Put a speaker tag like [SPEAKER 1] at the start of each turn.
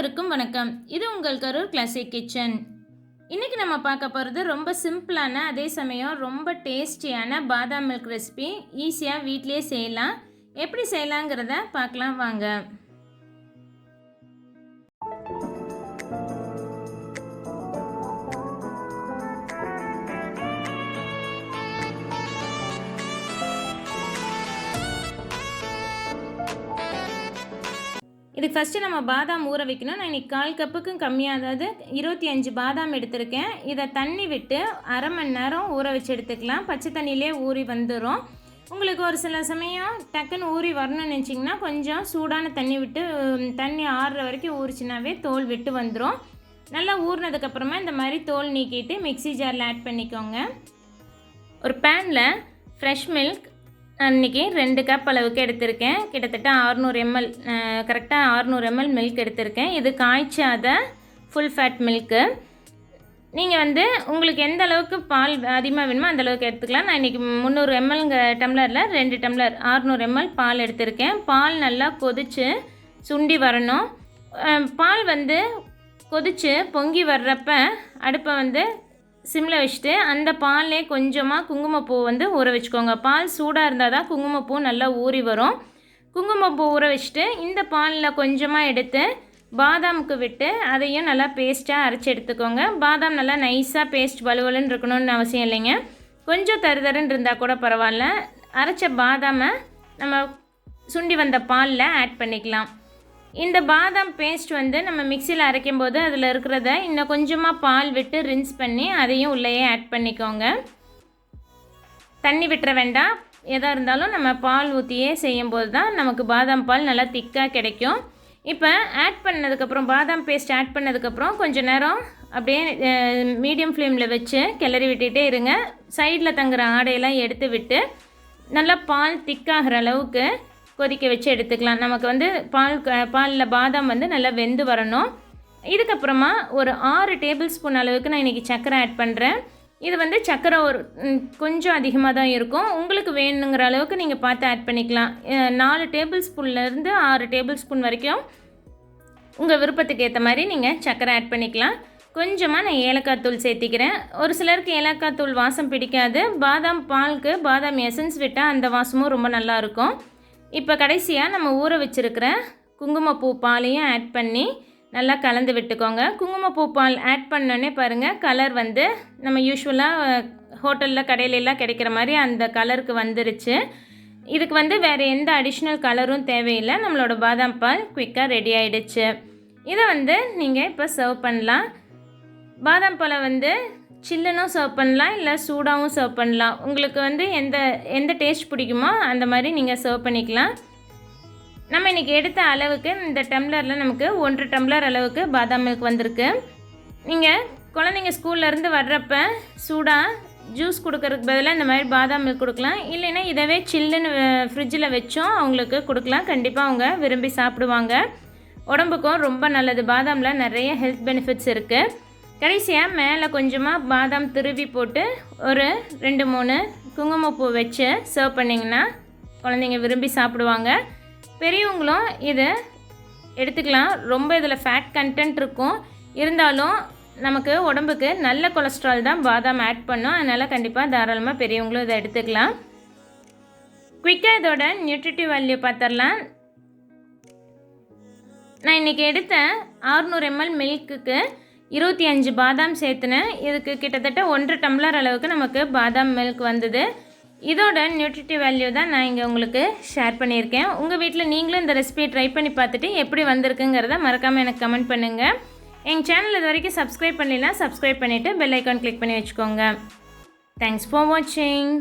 [SPEAKER 1] அனைவருக்கும் வணக்கம். இது உங்கள் கரூர் கிளாசிக் கிச்சன். இன்றைக்கி நம்ம பார்க்க போகிறது ரொம்ப சிம்பிளான அதே சமயம் ரொம்ப டேஸ்டியான பாதாம் மில்க் ரெசிபி. ஈஸியாக வீட்டிலே செய்யலாம். எப்படி செய்யலாங்கிறத பார்க்கலாம் வாங்க. இதுக்கு ஃபஸ்ட்டு நம்ம பாதாம் ஊற வைக்கணும். நான் இன்றைக்கி 1/4 கப்புக்கும் கம்மியாக, அதாவது 25 பாதாம் எடுத்திருக்கேன். இதை தண்ணி விட்டு அரை மணி நேரம் ஊற வச்சு எடுத்துக்கலாம். பச்சை தண்ணியிலே ஊறி வந்துடும். உங்களுக்கு ஒரு சில சமயம் டக்குன்னு ஊறி வரணும்னு நினச்சிங்கன்னா கொஞ்சம் சூடான தண்ணி விட்டு தண்ணி ஆறுற வரைக்கும் ஊறிச்சினாவே தோல் விட்டு வந்துடும். நல்லா ஊறினதுக்கப்புறமா இந்த மாதிரி தோல் நீக்கிட்டு மிக்ஸி ஜாரில் ஆட் பண்ணிக்கோங்க. ஒரு பேனில் ஃப்ரெஷ் மில்க் அன்றைக்கி 2 கப் அளவுக்கு எடுத்திருக்கேன். கிட்டத்தட்ட 600 ml, கரெக்டாக 600 ml மில்க் எடுத்திருக்கேன். இது காய்ச்சாத ஃபுல் ஃபேட் மில்க்கு. நீங்கள் உங்களுக்கு எந்த அளவுக்கு பால் அதிகமாக வேணுமோ அந்தளவுக்கு எடுத்துக்கலாம். நான் இன்றைக்கி 300 mlங்க டம்ளரில் 2 டம்ளர் 600 ml பால் எடுத்திருக்கேன். பால் நல்லா கொதித்து சுண்டி வரணும். பால் கொதித்து பொங்கி வர்றப்ப அடுப்பை சிம்மில் வச்சுட்டு அந்த பால்லே கொஞ்சமாக குங்குமப்பூ ஊற வச்சுக்கோங்க. பால் சூடாக இருந்தால் தான் குங்குமப்பூ நல்லா ஊறி வரும். குங்குமப்பூ ஊற வச்சுட்டு இந்த பாலில் கொஞ்சமாக எடுத்து பாதாமுக்கு விட்டு அதையும் நல்லா பேஸ்ட்டாக அரைச்சி எடுத்துக்கோங்க. பாதாம் நல்லா நைஸாக பேஸ்ட் வலுவலுன்னு இருக்கணும்னு அவசியம் இல்லைங்க. கொஞ்சம் தருதருன்னு இருந்தால் கூட பரவாயில்ல. அரைச்ச பாதாமை நம்ம சுண்டி வந்த பாலில் ஆட் பண்ணிக்கலாம். இந்த பாதாம் பேஸ்ட் நம்ம மிக்சியில் அரைக்கும் போது அதில் இருக்கிறத இன்னும் கொஞ்சமாக பால் விட்டு ரின்ஸ் பண்ணி அதையும் உள்ளேயே ஆட் பண்ணிக்கோங்க. தண்ணி விட்டுற வேண்டாம். எதாக இருந்தாலும் நம்ம பால் ஊற்றியே செய்யும்போது தான் நமக்கு பாதாம் பால் நல்லா திக்காக கிடைக்கும். இப்போ ஆட் பண்ணதுக்கப்புறம் பாதாம் பேஸ்ட் ஆட் பண்ணதுக்கப்புறம் கொஞ்சம் நேரம் அப்படியே மீடியம் ஃப்ளேமில் வச்சு கிளறி விட்டுகிட்டே இருங்க. சைடில் தங்குற ஆடையெல்லாம் எடுத்து விட்டு நல்லா பால் திக்காகிற அளவுக்கு கொதிக்க வச்சு எடுத்துக்கலாம். நமக்கு பாலில் பாதாம் நல்லா வெந்து வரணும். இதுக்கப்புறமா ஒரு 6 டேபிள் ஸ்பூன் அளவுக்கு நான் இன்றைக்கி சர்க்கரை ஆட் பண்ணுறேன். இது சர்க்கரை ஒரு கொஞ்சம் அதிகமாக தான் இருக்கும். உங்களுக்கு வேணுங்கிற அளவுக்கு நீங்கள் பார்த்து ஆட் பண்ணிக்கலாம். 4 டேபிள் ஸ்பூன்லேருந்து 6 டேபிள் ஸ்பூன் வரைக்கும் உங்கள் விருப்பத்துக்கு ஏற்ற மாதிரி நீங்கள் சர்க்கரை ஆட் பண்ணிக்கலாம். கொஞ்சமாக நான் ஏலக்காய் தூள் சேர்த்திக்கிறேன். ஒரு சிலருக்கு ஏலக்காய் தூள் வாசம் பிடிக்காது. பாதாம் பாலுக்கு பாதாம் எசன்ஸ் விட்டால் அந்த வாசமும் ரொம்ப நல்லாயிருக்கும். இப்போ கடைசியாக நம்ம ஊற வச்சுருக்கிற குங்குமப்பூ பாலையும் ஆட் பண்ணி நல்லா கலந்து விட்டுக்கோங்க. குங்குமப்பூ பால் ஆட் பண்ணோன்னே பாருங்கள், கலர் நம்ம யூஸ்வலாக ஹோட்டலில் கடையிலெல்லாம் கிடைக்கிற மாதிரி அந்த கலருக்கு வந்துருச்சு. இதுக்கு வேறு எந்த அடிஷ்னல் கலரும் தேவையில்லை. நம்மளோட பாதாம் பால் குயிக்காக ரெடி ஆகிடுச்சு. இதை நீங்கள் இப்போ சர்வ் பண்ணலாம். பாதாம் பாலை சில்லுனும் சர்வ் பண்ணலாம், இல்லை சூடாகவும் சர்வ் பண்ணலாம். உங்களுக்கு எந்த டேஸ்ட் பிடிக்குமோ அந்த மாதிரி நீங்கள் சர்வ் பண்ணிக்கலாம். நம்ம இன்றைக்கி எடுத்த அளவுக்கு இந்த டம்ளரில் நமக்கு 1 டம்ளர் அளவுக்கு பாதாம் மில்க் வந்திருக்கு. நீங்கள் குழந்தைங்க ஸ்கூல்லேருந்து வர்றப்ப சூடாக ஜூஸ் கொடுக்கறதுக்கு பதிலாக இந்த மாதிரி பாதாம் மில்க் கொடுக்கலாம். இல்லைன்னா இதவே சில்லுன்னு ஃப்ரிட்ஜில் வச்சும் அவங்களுக்கு கொடுக்கலாம். கண்டிப்பாக அவங்க விரும்பி சாப்பிடுவாங்க. உடம்புக்கும் ரொம்ப நல்லது. பாதாமில் நிறைய ஹெல்த் பெனிஃபிட்ஸ் இருக்குது. கடைசியாக மேலே கொஞ்சமாக பாதாம் துருவி போட்டு ஒரு 2-3 குங்குமப்பூ வச்சு சர்வ் பண்ணிங்கன்னா குழந்தைங்க விரும்பி சாப்பிடுவாங்க. பெரியவங்களும் இதை எடுத்துக்கலாம். ரொம்ப இதில் ஃபேட் கண்டென்ட் இருக்கும். இருந்தாலும் நமக்கு உடம்புக்கு நல்ல கொலஸ்ட்ரால் தான் பாதாம் ஆட் பண்ணும். அதனால் கண்டிப்பாக தாராளமாக பெரியவங்களும் இதை எடுத்துக்கலாம். குயிக்காக இதோட நியூட்ரிட்டிவ் வேல்யூ பார்த்துடலாம். நான் இன்றைக்கி எடுத்த 600 ml மில்க்குக்கு 25 பாதாம் சேர்த்துனேன். இதுக்கு கிட்டத்தட்ட 1 டம்ளர் அளவுக்கு நமக்கு பாதாம் மில்க் வந்தது. இதோட நியூட்ரிட்டிவ் வேல்யூ தான் நான் இங்கே உங்களுக்கு ஷேர் பண்ணியிருக்கேன். உங்கள் வீட்டில் நீங்களும் இந்த ரெசிபியை ட்ரை பண்ணி பார்த்துட்டு எப்படி வந்திருக்குங்கிறத மறக்காமல் எனக்கு கமெண்ட் பண்ணுங்கள். எங்கள் சேனல் இது வரைக்கும் சப்ஸ்கிரைப் பண்ணலாம். சப்ஸ்கிரைப் பண்ணிவிட்டு பெல் ஐக்கான் கிளிக் பண்ணி வச்சுக்கோங்க. தேங்க்ஸ் ஃபார் வாட்சிங்.